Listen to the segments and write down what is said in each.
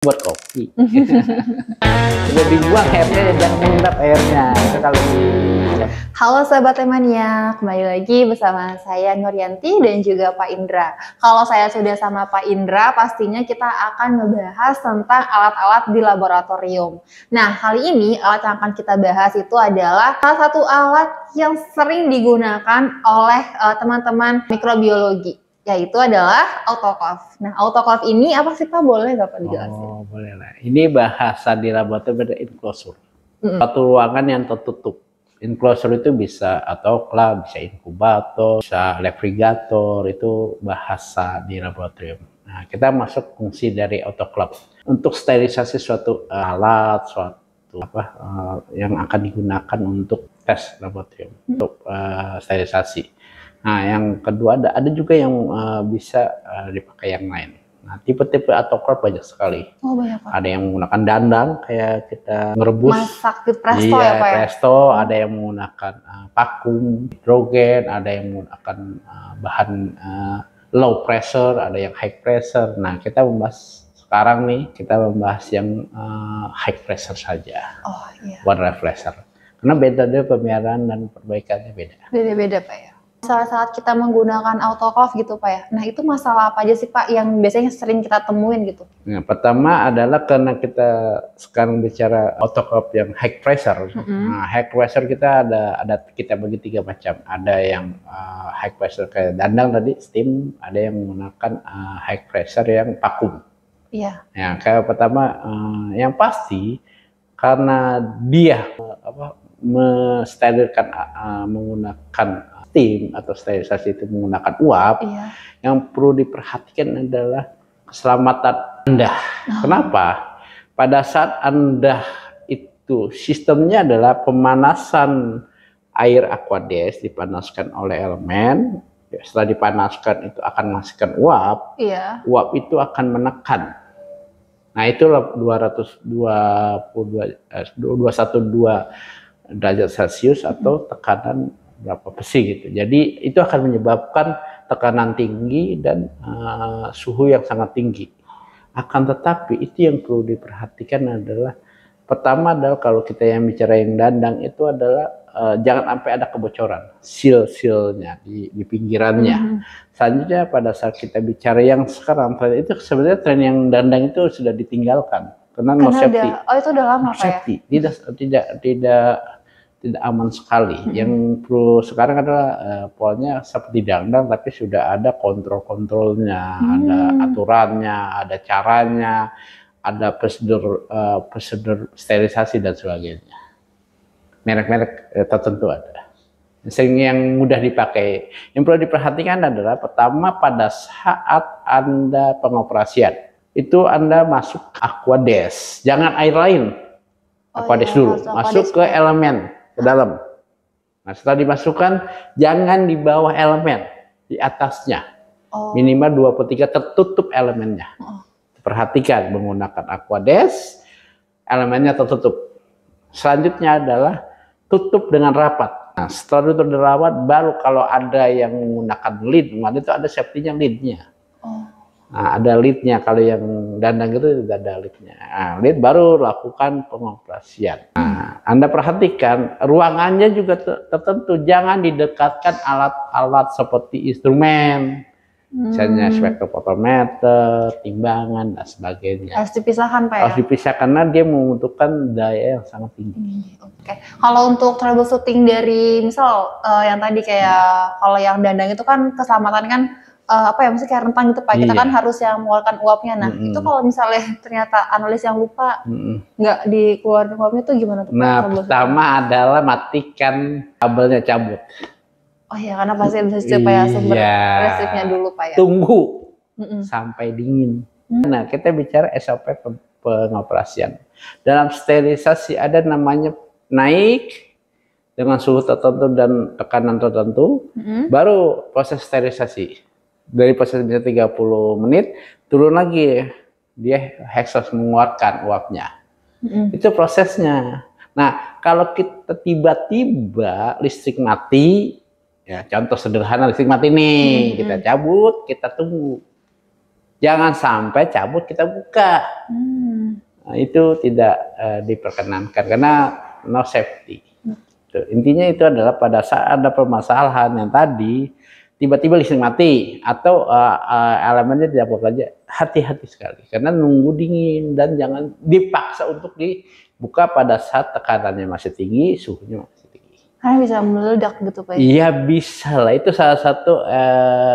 buat kopi. Udah dibuang airnya, jangan mengendap airnya. Itu kalau di... Halo Sobat Temania, kembali lagi bersama saya Nuryanti dan juga Pak Indra. Kalau saya sudah sama Pak Indra, pastinya kita akan membahas tentang alat-alat di laboratorium. Nah, kali ini alat yang akan kita bahas itu adalah salah satu alat yang sering digunakan oleh teman-teman mikrobiologi, yaitu adalah autoclave. Nah, autoclave ini apa sih Pak? Boleh nggak Pak dijelasin? Oh, boleh lah. Ini bahasa di laboratorium ada enclosure. Satu ruangan yang tertutup. Enclosure itu bisa autoclave, bisa inkubator, bisa refrigerator, itu bahasa di laboratorium. Nah, kita masuk fungsi dari autoclave untuk sterilisasi suatu alat, suatu yang akan digunakan untuk tes laboratorium, untuk sterilisasi. Nah, yang kedua ada juga yang bisa dipakai yang lain. Nah, tipe-tipe autoclave banyak sekali. Oh, banyak Pak. Ada yang menggunakan dandang kayak kita merebus. Masak di presto Iya, ya Pak ya? presto, ada yang menggunakan vakum, hidrogen, ada yang menggunakan bahan low pressure, ada yang high pressure. Nah, kita membahas sekarang nih, kita membahas yang high pressure saja. Oh iya. Water pressure. Karena metode pemeliharaan dan perbaikannya beda. Beda-beda Pak ya. Saat kita menggunakan autoclave gitu Pak ya. Nah, itu masalah apa aja sih Pak yang biasanya sering kita temuin gitu? Nah, pertama adalah karena kita sekarang bicara autoclave yang high pressure. Nah, high pressure kita ada kita bagi tiga macam. Ada yang high pressure kayak dandang tadi, steam. Ada yang menggunakan high pressure yang vakum. Iya. Ya, kayak pertama yang pasti karena dia mensterilkan menggunakan steam atau sterilisasi itu menggunakan uap. Iya. Yang perlu diperhatikan adalah keselamatan Anda. Kenapa? Pada saat Anda itu sistemnya adalah pemanasan air aqueous, dipanaskan oleh elemen. Setelah dipanaskan itu akan menghasilkan uap. Iya. Uap itu akan menekan. Nah, itulah 212 derajat Celcius atau tekanan berapa besi gitu. Jadi itu akan menyebabkan tekanan tinggi dan suhu yang sangat tinggi. Akan tetapi itu yang perlu diperhatikan adalah pertama adalah kalau kita yang bicara yang dandang itu adalah jangan sampai ada kebocoran seal-sealnya di pinggirannya. Selanjutnya pada saat kita bicara yang sekarang itu sebenarnya tren yang dandang itu sudah ditinggalkan karena no safety. Oh, itu udah lama Pak ya? Tidak aman sekali. Yang perlu sekarang adalah polanya seperti dandang tapi sudah ada kontrol-kontrolnya, ada aturannya, ada caranya, ada prosedur sterilisasi dan sebagainya. Merek-merek tertentu ada. Yang mudah dipakai. Yang perlu diperhatikan adalah pertama pada saat Anda pengoperasian itu Anda masuk aqueous, jangan air lain. Aqueous dulu, masuk ke elemen ke dalam. Nah, setelah dimasukkan jangan di bawah elemen, di atasnya. Minimal 2/3 tertutup elemennya. Perhatikan menggunakan aqueous, elemennya tertutup. Selanjutnya adalah tutup dengan rapat. Nah, setelah itu rapat baru kalau ada yang menggunakan lid, itu ada safety-nya lidnya. Nah, ada lidnya, kalau yang dandang itu tidak ada lidnya. Nah, lid baru lakukan pengoperasian. Nah, Anda perhatikan ruangannya juga tertentu, jangan didekatkan alat-alat seperti instrumen, misalnya spektrofotometer, timbangan dan sebagainya. Harus dipisahkan Pak ya? Harus dipisahkan karena dia membutuhkan daya yang sangat tinggi. Oke. Kalau untuk troubleshooting dari misal yang tadi kayak kalau yang dandang itu kan keselamatan kan maksudnya kayak rentang gitu Pak, kita kan harus yang mengeluarkan uapnya. Nah, itu kalau misalnya ternyata analis yang lupa nggak dikeluarin uapnya tuh gimana tuh? Nah, pertama adalah matikan kabelnya, cabut. Oh iya, karena pasti ada supaya sumber listriknya dulu Pak ya. Tunggu sampai dingin. Nah, kita bicara SOP pengoperasian. Dalam sterilisasi ada namanya naik dengan suhu tertentu dan tekanan tertentu, baru proses sterilisasi. Dari proses bisa 30 menit, turun lagi dia hexos mengeluarkan uapnya. Itu prosesnya. Nah, kalau kita tiba-tiba listrik mati, ya contoh sederhana listrik mati nih, kita cabut, kita tunggu. Jangan sampai cabut kita buka. itu tidak diperkenankan karena no safety. Intinya itu adalah pada saat ada permasalahan yang tadi tiba-tiba listrik mati atau elemennya tidak bekerja, hati-hati sekali karena nunggu dingin dan jangan dipaksa untuk dibuka pada saat tekanannya masih tinggi, suhunya masih tinggi. Karena bisa meledak gitu Pak. Iya bisa lah, itu salah satu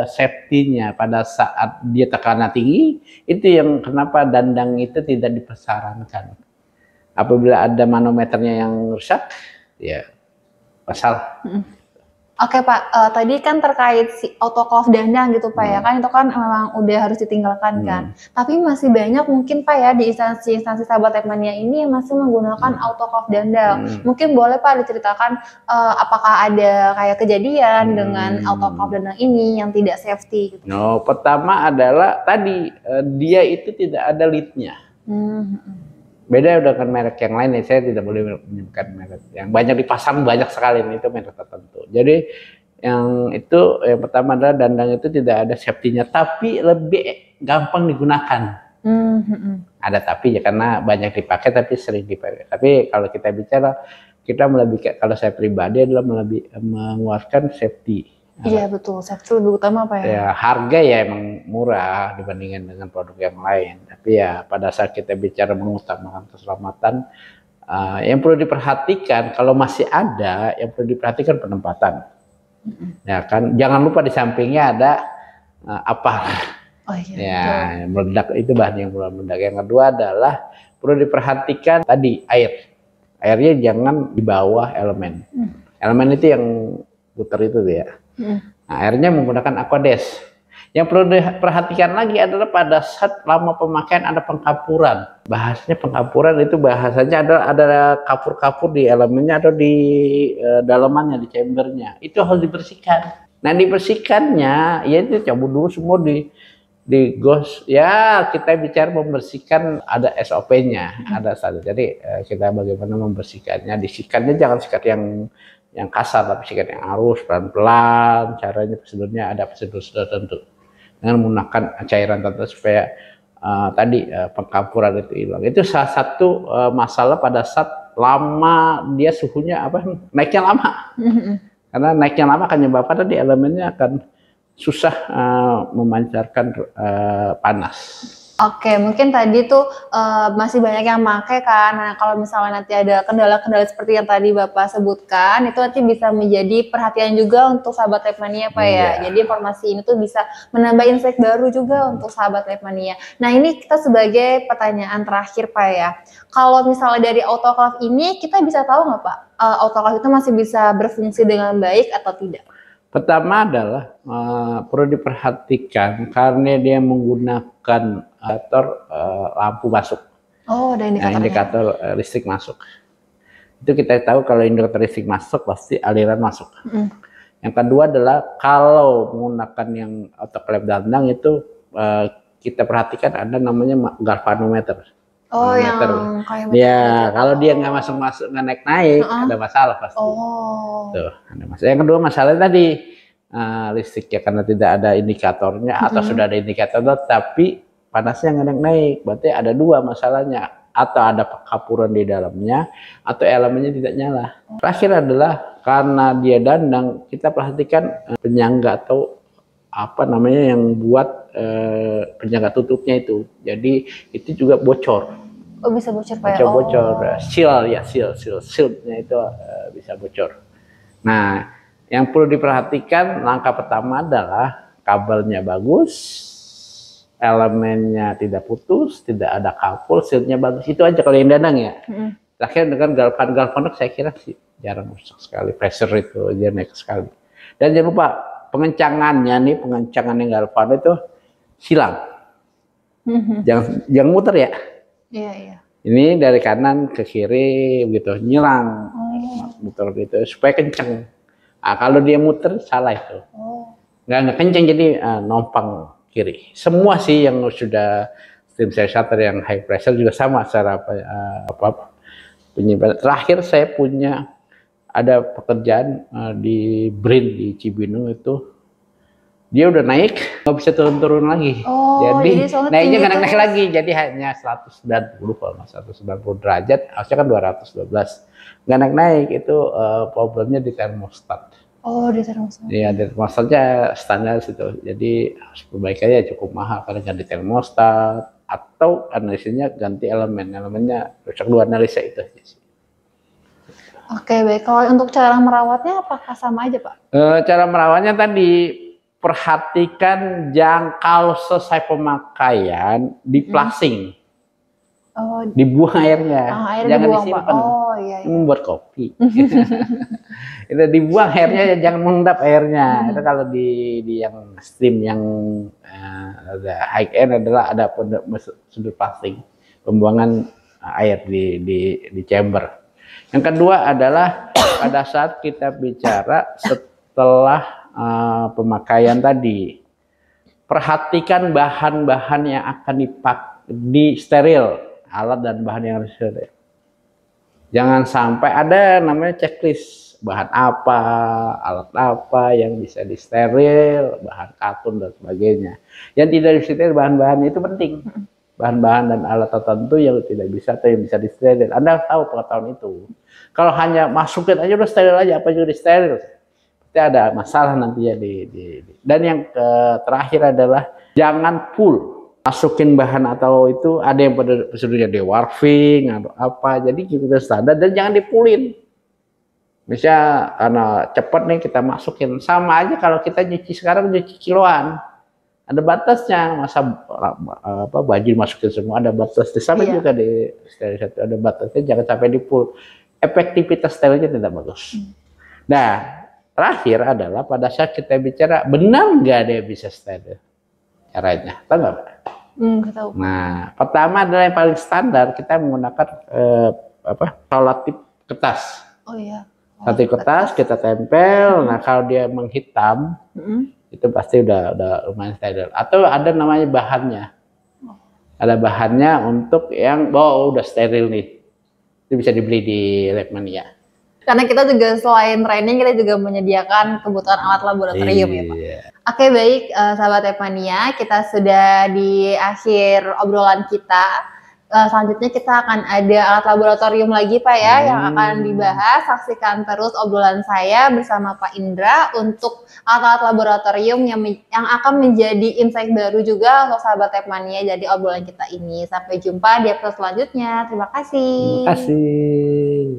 safety-nya pada saat dia tekanan tinggi, itu yang kenapa dandang itu tidak dipersarankan. Apabila ada manometernya yang rusak, ya masalah. Oke Pak, tadi kan terkait si autoclave dandang gitu Pak ya, kan itu kan memang udah harus ditinggalkan kan. Tapi masih banyak mungkin Pak ya di instansi-instansi Sahabat Tekmania ini yang masih menggunakan autoclave dandang. Mungkin boleh Pak diceritakan apakah ada kayak kejadian dengan autoclave dandang ini yang tidak safety gitu. No, pertama adalah tadi dia itu tidak ada lidnya. Beda dengan merek yang lain, ya saya tidak boleh menyebutkan merek yang banyak dipasang, banyak sekali itu merek tertentu. Jadi yang pertama adalah dandang itu tidak ada safety-nya, tapi lebih gampang digunakan. Ada tapi ya karena banyak dipakai tapi sering dipakai. Tapi kalau kita bicara, kita kalau saya pribadi adalah mengeluarkan safety. Iya betul, safety lebih utama Pak ya. Ya harga ya emang murah dibandingkan dengan produk yang lain. Tapi ya pada saat kita bicara mengutamakan keselamatan, yang perlu diperhatikan kalau masih ada, yang perlu diperhatikan penempatan. Ya kan, jangan lupa di sampingnya ada apa? Oh iya. Ya meledak itu bahan yang meledak. Yang kedua adalah perlu diperhatikan tadi air. Airnya jangan di bawah elemen. Elemen itu yang putar itu ya. Nah, airnya menggunakan aquades. Yang perlu diperhatikan lagi adalah pada saat lama pemakaian ada pengkapuran. Bahasanya pengkapuran itu bahasanya ada kapur-kapur di elemennya atau di dalamannya, di chambernya. Itu harus dibersihkan. Nah dibersihkannya, ya itu cabut dulu semua di gos. Ya kita bicara membersihkan ada SOP-nya, ada satu. Jadi kita bagaimana membersihkannya. Disikannya jangan sikat yang kasar, tapi sikat yang halus, pelan-pelan. Caranya prosedurnya ada prosedur tertentu dengan menggunakan cairan tertentu supaya pengkampuran itu hilang. Itu salah satu masalah pada saat lama dia suhunya naiknya lama. Karena naiknya lama akan menyebabkan tadi elemennya akan susah memancarkan panas. Oke, mungkin tadi tuh masih banyak yang pakai kan. Nah, kalau misalnya nanti ada kendala-kendala seperti yang tadi Bapak sebutkan, itu nanti bisa menjadi perhatian juga untuk Sahabat Tekmania Pak ya. Jadi informasi ini tuh bisa menambah insight baru juga untuk Sahabat Tekmania. Nah, ini kita sebagai pertanyaan terakhir Pak ya. Kalau misalnya dari autoclave ini, kita bisa tahu nggak Pak, autoclave itu masih bisa berfungsi dengan baik atau tidak? Pertama adalah perlu diperhatikan karena dia menggunakan lampu masuk. Oh, ada indikatornya. Indikator listrik masuk. Itu kita tahu kalau indikator listrik masuk pasti aliran masuk. Yang kedua adalah kalau menggunakan yang autoclave dandang itu kita perhatikan ada namanya galvanometer. Oh, yang kayak ya, kalau dia nggak masuk nggak naik ada masalah pasti. Tuh, ada masalah. Yang kedua masalah tadi listrik ya karena tidak ada indikatornya atau sudah ada indikatornya tapi panasnya nggak naik. Berarti ada dua masalahnya, atau ada pengkapuran di dalamnya atau elemennya tidak nyala. Terakhir adalah karena dia dandang, kita perhatikan penyangga atau yang buat penyangga tutupnya itu. Jadi itu juga bocor. Oh, bisa bocor Pak ya? Bocor. Shieldnya itu bisa bocor. Nah, yang perlu diperhatikan langkah pertama adalah kabelnya bagus, elemennya tidak putus, tidak ada kapul, shieldnya bagus. Itu aja kalau yang dandang ya. Terakhir dengan galvan saya kira sih jarang rusak sekali. Pressure itu dia naik sekali. Dan jangan lupa pengencangan yang galvan itu silang. Jangan muter ya. Iya. Ini dari kanan ke kiri begitu, nyilang. Muter gitu supaya kenceng. Nah, kalau dia muter salah itu. Nggak kenceng jadi nompang kiri. Semua sih yang sudah steam shutter yang high pressure juga sama cara penyimpanan. Terakhir saya punya ada pekerjaan di Brin di Cibinong itu dia udah naik, nggak bisa turun-turun lagi. Jadi naiknya nggak naik lagi, jadi hanya 190 kalau nggak 190 derajat, harusnya kan 212. Nggak naik-naik, itu problemnya di termostat. Oh, di termostat. Iya, di termostatnya standar situ. Jadi perbaikannya cukup mahal karena ganti termostat atau analisanya ganti elemennya rusak dua analisa itu. Oke, baik. Kalau untuk cara merawatnya apakah sama aja, Pak? Cara merawatnya tadi perhatikan jangkau selesai pemakaian di plasing. Oh, dibuang airnya. Jangan disimpan. Oh, iya. Membuat kopi. Itu dibuang airnya, jangan mengendap airnya. Itu kalau di yang steam yang ada high end adalah ada sudut plastik pembuangan air di chamber. Yang kedua adalah pada saat kita bicara setelah pemakaian tadi, perhatikan bahan-bahan yang akan di steril, alat dan bahan yang harus steril. Jangan sampai ada namanya checklist, bahan apa, alat apa yang bisa disteril, bahan katun dan sebagainya. Yang tidak disteril bahan-bahan itu penting. Bahan-bahan dan alat tertentu yang tidak bisa atau yang bisa disteril. Anda tahu pengetahuan itu. Kalau hanya masukin aja udah steril aja, apa juga disteril. Pasti ada masalah nanti ya Dan yang terakhir adalah jangan full masukin bahan atau itu, ada yang pada prosedurnya dewarfing atau apa, jadi kita standar dan jangan dipulin. Misalnya karena cepat nih kita masukin, sama aja kalau kita nyuci sekarang nyuci kiloan, ada batasnya. Masa baju masukin semua, ada batasnya. Sama juga di sterilisasi ada batasnya, jangan sampai dipul. Efektivitas sterilnya tidak bagus. Nah, terakhir adalah pada saat kita bicara benar nggak dia bisa steril, caranya tahu nggak Pak? Tahu. Nah, pertama adalah yang paling standar, kita menggunakan selotip kertas. Oh iya. Selotip kertas kita tempel. Nah, kalau dia menghitam, itu pasti udah lumayan steril. Atau ada namanya bahannya. Ada bahannya untuk yang udah steril nih. Itu bisa dibeli di Labmania. Karena kita juga selain training, kita juga menyediakan kebutuhan alat laboratorium ya Pak. Oke, baik sahabat Labmania, kita sudah di akhir obrolan kita. Selanjutnya kita akan ada alat laboratorium lagi Pak ya, yang akan dibahas. Saksikan terus obrolan saya bersama Pak Indra untuk alat-alat laboratorium yang akan menjadi insight baru juga untuk sahabat Labmania dari obrolan kita ini. Sampai jumpa di episode selanjutnya. Terima kasih. Terima kasih.